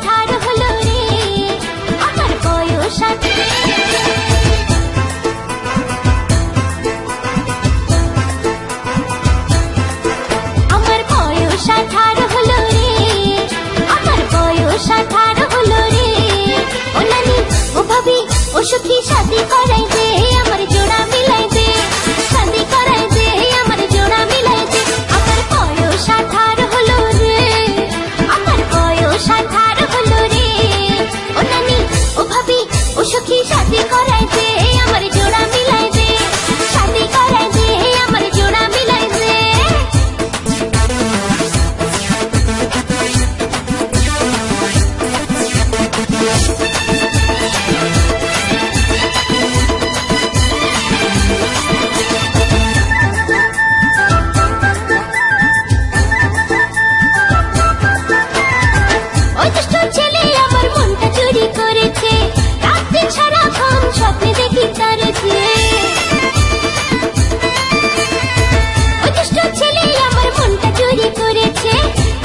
18 হলো রে, আমার বয়স 18 হলো রে, আমার বয়স 18 হলো রে। ও নানি ও ভাবি ও সখী শাদি করাই দে, আমার জোড়া মিলাই দে, শাদি করাই দে, আমার জোড়া মিলাই দে। আমার বয়স 18 হলো রে, আমার বয়স 18 হলো রে। ও নানি ও ভাবি ও সখী শাদি করাই দে, আমার জোড়া মিলাই দে, শাদি করাই দে, আমার জোড়া মিলাই দে। ওই দুষ্ট ছেলে আমার মনটা চুরি করেছে, রাত দিন সারাক্ষণ স্বপ্নে দেখি তার যে। ওই দুষ্ট ছেলে আমার মনটা চুরি করেছে,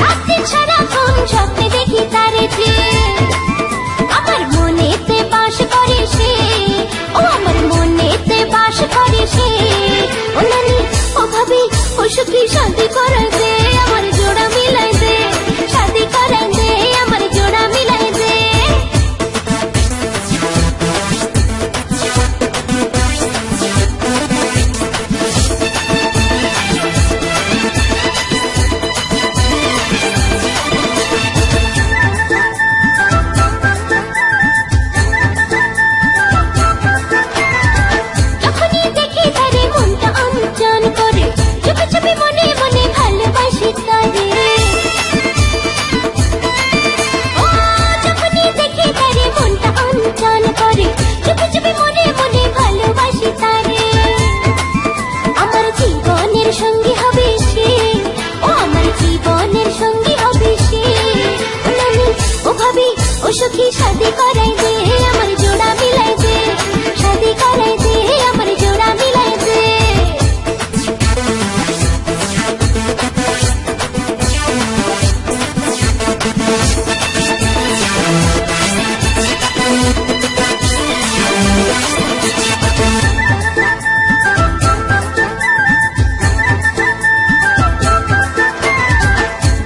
রাত দিন সারাক্ষণ স্বপ্নে দেখি তার যে। আমার মনেতে বাস করে সে, ও আমার মনেতে বাস করে সে। ও নানি ও ভাবি ও সখী শাদি করাই দে, আমার জোড়া মিলাই দে, শাদি করাই দে, আমার জোড়া মিলাই দে। যখনই দেখি তারে মনটা অঞ্চন করে, চুপি চুপি মনে মনে ভালোবাসি তারে। ও যখনই দেখি তারে মনটা অঞ্চন করে, চুপি চুপি মনে মনে ভালোবাসি তারে। আমার জীবনের সঙ্গী হবে সে, ও আমার জীবনের সঙ্গী হবে সে। ও নানি ও ভাবি ও সখী শাদি করাই দে, আমার জোড়া মিলাই দে, শাদি করাই দে, আমার জোড়া মিলাই দে।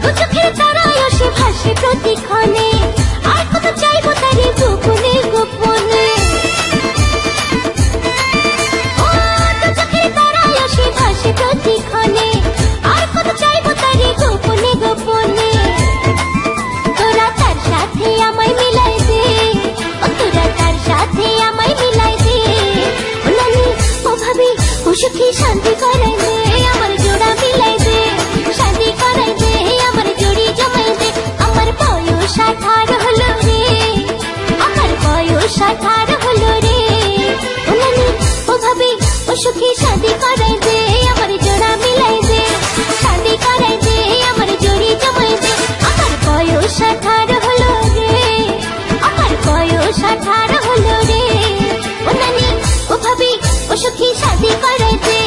দু চোখের তারায় সে ভাসে প্রতিক্ষণে, আর কত চাইবো তারে গোপনে গোপনে। ও দু চোখের তারায় সে ভাসে প্রতিক্ষণে, আর কত চাইবো তারে গোপনে গোপনে। তোরা তার সাথে আমায় মিলাই দে, ও তোরা তার সাথে আমায় মিলাই দে। ও নানি ও ভাবি ও সখী শান্তি করাই দে, আমার জোড়া মিলাই দে, শাদি করাই দে, আমার জোড়ি জমাই দে। আমার বয়স 18 হলো রে, আমার বয়স 18 হলো রে। ও নানি ও ভাবি ও সখী শাদি করাই দে, আমার জোড়া মিলাই দে, শাদি করাই দে, আমার জোড়ি জমাই দে। আমার বয়স 18 হলো রে, আমার বয়স 18 হলো রে। ও নানি ও ভাবি ও সখী শাদি করাই দে,